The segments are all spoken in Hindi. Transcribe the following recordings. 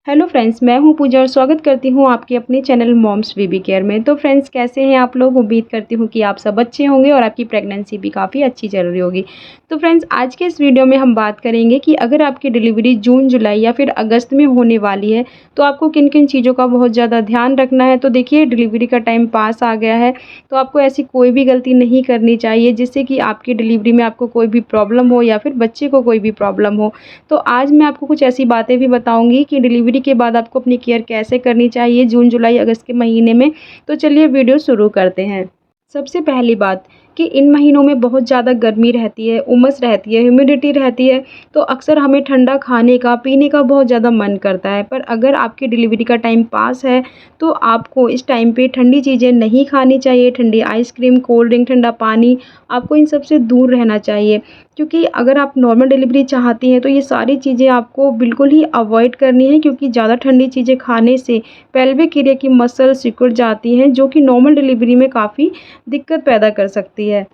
हेलो फ्रेंड्स, मैं हूं पूजा और स्वागत करती हूं आपके अपने चैनल मॉम्स बेबी केयर में। तो फ्रेंड्स, कैसे हैं आप लोग? उम्मीद करती हूं कि आप सब अच्छे होंगे और आपकी प्रेगनेंसी भी काफ़ी अच्छी चल रही होगी। तो फ्रेंड्स, आज के इस वीडियो में हम बात करेंगे कि अगर आपकी डिलीवरी जून, जुलाई या फिर अगस्त में होने वाली है तो आपको किन किन चीज़ों का बहुत ज़्यादा ध्यान रखना है। तो देखिए, डिलीवरी का टाइम पास आ गया है, तो आपको ऐसी कोई भी गलती नहीं करनी चाहिए जिससे कि आपकी डिलीवरी में आपको कोई भी प्रॉब्लम हो या फिर बच्चे को कोई भी प्रॉब्लम हो। तो आज मैं आपको कुछ ऐसी बातें भी बताऊंगी कि डिलीवरी के बाद आपको अपनी केयर कैसे करनी चाहिए जून, जुलाई, अगस्त के महीने में। तो चलिए वीडियो शुरू करते हैं। सबसे पहली बात कि इन महीनों में बहुत ज़्यादा गर्मी रहती है, उमस रहती है, ह्यूमिडिटी रहती है, तो अक्सर हमें ठंडा खाने का, पीने का बहुत ज़्यादा मन करता है। पर अगर आपकी डिलीवरी का टाइम पास है तो आपको इस टाइम पे ठंडी चीज़ें नहीं खानी चाहिए। ठंडी आइसक्रीम, कोल्ड ड्रिंक, ठंडा पानी, आपको इन सब से दूर रहना चाहिए। क्योंकि अगर आप नॉर्मल डिलीवरी चाहती हैं तो ये सारी चीज़ें आपको बिल्कुल ही अवॉइड करनी है, क्योंकि ज़्यादा ठंडी चीज़ें खाने से पेल्विक एरिया की मसल सिकुड़ जाती हैं, जो कि नॉर्मल डिलीवरी में काफ़ी दिक्कत पैदा कर सकती है।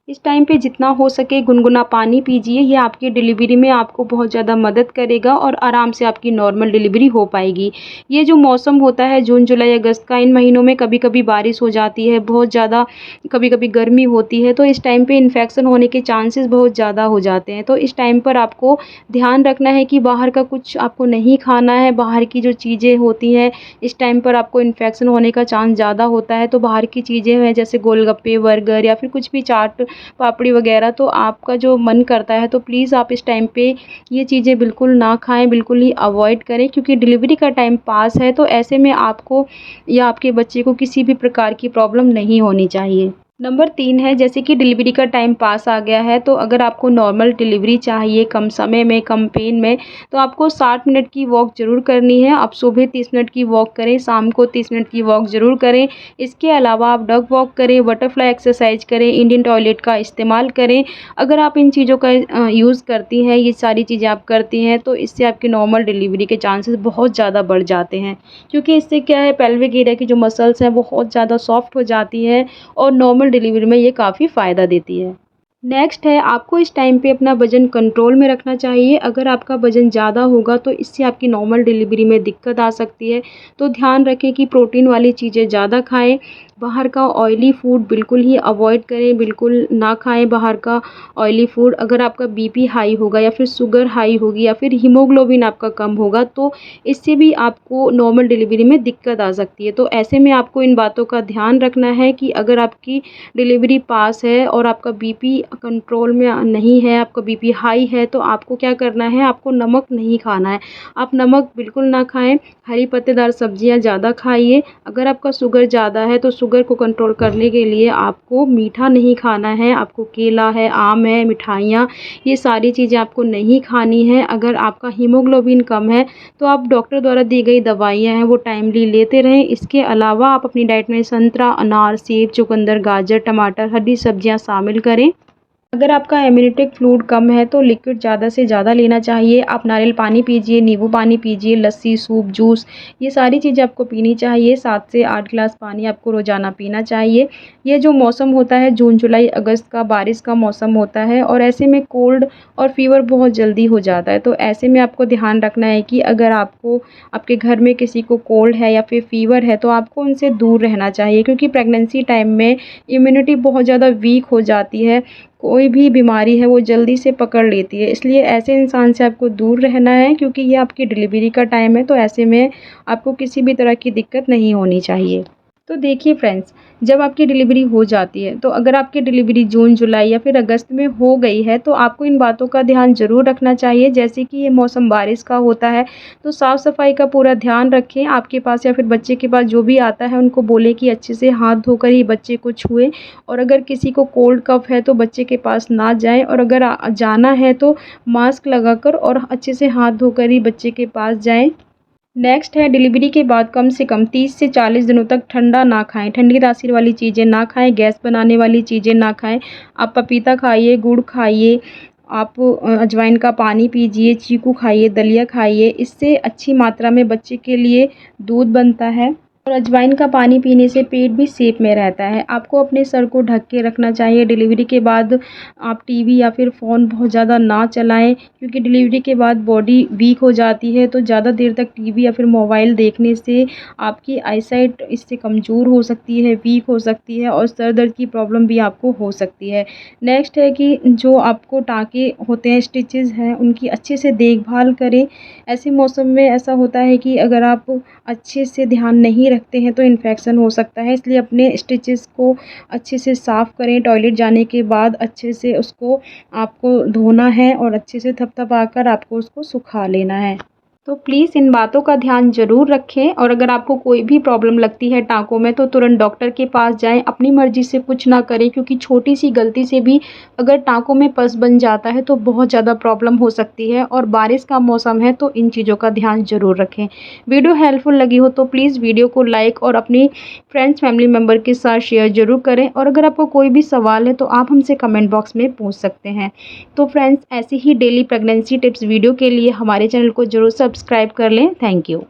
इस टाइम पे जितना हो सके गुनगुना पानी पीजिए, ये आपकी डिलीवरी में आपको बहुत ज़्यादा मदद करेगा और आराम से आपकी नॉर्मल डिलीवरी हो पाएगी। ये जो मौसम होता है जून, जुलाई, अगस्त का, इन महीनों में कभी-कभी बारिश हो जाती है, बहुत ज़्यादा कभी-कभी गर्मी होती है, तो इस टाइम पे इन्फेक्शन होने के चांसेस बहुत ज़्यादा हो जाते हैं। तो इस टाइम पर आपको ध्यान रखना है कि बाहर का कुछ आपको नहीं खाना है। बाहर की जो चीज़ें होती हैं, इस टाइम पर आपको इन्फेक्शन होने का चांस ज़्यादा होता है। तो बाहर की चीज़ें हैं जैसे गोलगप्पे, बर्गर या फिर कुछ भी चाट, पापड़ी वगैरह, तो आपका जो मन करता है तो प्लीज़ आप इस टाइम पे ये चीज़ें बिल्कुल ना खाएं, बिल्कुल ही अवॉइड करें, क्योंकि डिलीवरी का टाइम पास है। तो ऐसे में आपको या आपके बच्चे को किसी भी प्रकार की प्रॉब्लम नहीं होनी चाहिए। नंबर 3 है, जैसे कि डिलीवरी का टाइम पास आ गया है तो अगर आपको नॉर्मल डिलीवरी चाहिए, कम समय में, कम पेन में, तो आपको 60 मिनट की वॉक ज़रूर करनी है। आप सुबह 30 मिनट की वॉक करें, शाम को 30 मिनट की वॉक ज़रूर करें। इसके अलावा आप डग वॉक करें, बटरफ्लाई एक्सरसाइज करें, इंडियन टॉयलेट का इस्तेमाल करें। अगर आप इन चीज़ों का यूज़ करती हैं, ये सारी चीज़ें आप करती हैं, तो इससे आपकी नॉर्मल डिलीवरी के चांसेस बहुत ज़्यादा बढ़ जाते हैं। क्योंकि इससे क्या है, पेल्विक एरिया की जो मसल्स हैं बहुत ज़्यादा सॉफ्ट हो जाती हैं और नॉर्मल डिलीवरी में ये काफ़ी फ़ायदा देती है। नेक्स्ट है, आपको इस टाइम पे अपना वज़न कंट्रोल में रखना चाहिए। अगर आपका वज़न ज़्यादा होगा तो इससे आपकी नॉर्मल डिलीवरी में दिक्कत आ सकती है। तो ध्यान रखें कि प्रोटीन वाली चीज़ें ज़्यादा खाएँ। बाहर का ऑयली फूड बिल्कुल ही अवॉइड करें, बिल्कुल ना खाएँ बाहर का ऑयली फूड। अगर आपका बीपी हाई होगा या फिर शुगर हाई होगी या फिर हीमोग्लोबिन आपका कम होगा तो इससे भी आपको नॉर्मल डिलीवरी में दिक्कत आ सकती है। तो ऐसे में आपको इन बातों का ध्यान रखना है कि अगर आपकी डिलीवरी पास है और आपका बीपी कंट्रोल में नहीं है, आपका बीपी हाई है, तो आपको क्या करना है, आपको नमक नहीं खाना है। आप नमक बिल्कुल ना खाएं। हरी पत्तेदार सब्जियां ज़्यादा खाइए। अगर आपका शुगर ज़्यादा है तो शुगर को कंट्रोल करने के लिए आपको मीठा नहीं खाना है। आपको केला है, आम है, मिठाइयाँ, ये सारी चीज़ें आपको नहीं खानी है। अगर आपका हीमोग्लोबिन कम है तो आप डॉक्टर द्वारा दी गई दवाइयाँ हैं वो टाइमली लेते रहें। इसके अलावा आप अपनी डाइट में संतरा, अनार, सेब, चुकंदर, गाजर, टमाटर, हरी सब्जियां शामिल करें। अगर आपका एमिनिटिक फ्लूइड कम है तो लिक्विड ज़्यादा से ज़्यादा लेना चाहिए। आप नारियल पानी पीजिए, नींबू पानी पीजिए, लस्सी, सूप, जूस, ये सारी चीज़ें आपको पीनी चाहिए। 7 से 8 गिलास पानी आपको रोज़ाना पीना चाहिए। ये जो मौसम होता है जून, जुलाई, अगस्त का, बारिश का मौसम होता है और ऐसे में कोल्ड और फीवर बहुत जल्दी हो जाता है। तो ऐसे में आपको ध्यान रखना है कि अगर आपको आपके घर में किसी को कोल्ड है या फिर फीवर है तो आपको उनसे दूर रहना चाहिए, क्योंकि प्रेगनेंसी टाइम में इम्यूनिटी बहुत ज़्यादा वीक हो जाती है। कोई भी बीमारी है वो जल्दी से पकड़ लेती है, इसलिए ऐसे इंसान से आपको दूर रहना है, क्योंकि ये आपकी डिलीवरी का टाइम है। तो ऐसे में आपको किसी भी तरह की दिक्कत नहीं होनी चाहिए। तो देखिए फ्रेंड्स, जब आपकी डिलीवरी हो जाती है तो अगर आपकी डिलीवरी जून, जुलाई या फिर अगस्त में हो गई है तो आपको इन बातों का ध्यान ज़रूर रखना चाहिए। जैसे कि ये मौसम बारिश का होता है तो साफ़ सफाई का पूरा ध्यान रखें। आपके पास या फिर बच्चे के पास जो भी आता है उनको बोले कि अच्छे से हाथ धोकर ही बच्चे को छुए। और अगर किसी को कोल्ड कफ है तो बच्चे के पास ना जाएं, और अगर जाना है तो मास्क लगाकर और अच्छे से हाथ धोकर ही बच्चे के पास जाएं। नेक्स्ट है, डिलीवरी के बाद कम से कम 30 से 40 दिनों तक ठंडा ना खाएं। ठंडी तासीर वाली चीज़ें ना खाएं, गैस बनाने वाली चीज़ें ना खाएं। आप पपीता खाइए, गुड़ खाइए, आप अजवाइन का पानी पीजिए, चीकू खाइए, दलिया खाइए। इससे अच्छी मात्रा में बच्चे के लिए दूध बनता है। और अजवाइन का पानी पीने से पेट भी सेफ में रहता है। आपको अपने सर को ढक के रखना चाहिए। डिलीवरी के बाद आप टीवी या फिर फ़ोन बहुत ज़्यादा ना चलाएं, क्योंकि डिलीवरी के बाद बॉडी वीक हो जाती है। तो ज़्यादा देर तक टीवी या फिर मोबाइल देखने से आपकी आईसाइट इससे कमज़ोर हो सकती है, वीक हो सकती है और सर दर्द की प्रॉब्लम भी आपको हो सकती है। नेक्स्ट है कि जो आपको टाँके होते हैं, स्टिचेज़ हैं, उनकी अच्छे से देखभाल करें। ऐसे मौसम में ऐसा होता है कि अगर आप अच्छे से ध्यान नहीं रखते हैं तो इन्फेक्शन हो सकता है, इसलिए अपने स्टिचेस को अच्छे से साफ़ करें। टॉयलेट जाने के बाद अच्छे से उसको आपको धोना है और अच्छे से थपथपाकर आपको उसको सुखा लेना है। तो प्लीज़ इन बातों का ध्यान ज़रूर रखें और अगर आपको कोई भी प्रॉब्लम लगती है टाँकों में तो तुरंत डॉक्टर के पास जाएँ। अपनी मर्ज़ी से कुछ ना करें, क्योंकि छोटी-सी गलती से भी अगर टाँकों में पस बन जाता है तो बहुत ज़्यादा प्रॉब्लम हो सकती है और बारिश का मौसम है तो इन चीज़ों का ध्यान ज़रूर रखें। वीडियो हेल्पफुल लगी हो तो प्लीज़ वीडियो को लाइक और अपनी फ्रेंड्स फैमिली मेम्बर के साथ शेयर ज़रूर करें और अगर आपको कोई भी सवाल है तो आप हमसे कमेंट बॉक्स में पूछ सकते हैं। तो फ्रेंड्स, ऐसी ही डेली प्रेगनेंसी टिप्स वीडियो के लिए हमारे चैनल को ज़रूर सब्सक्राइब कर लें। Thank you.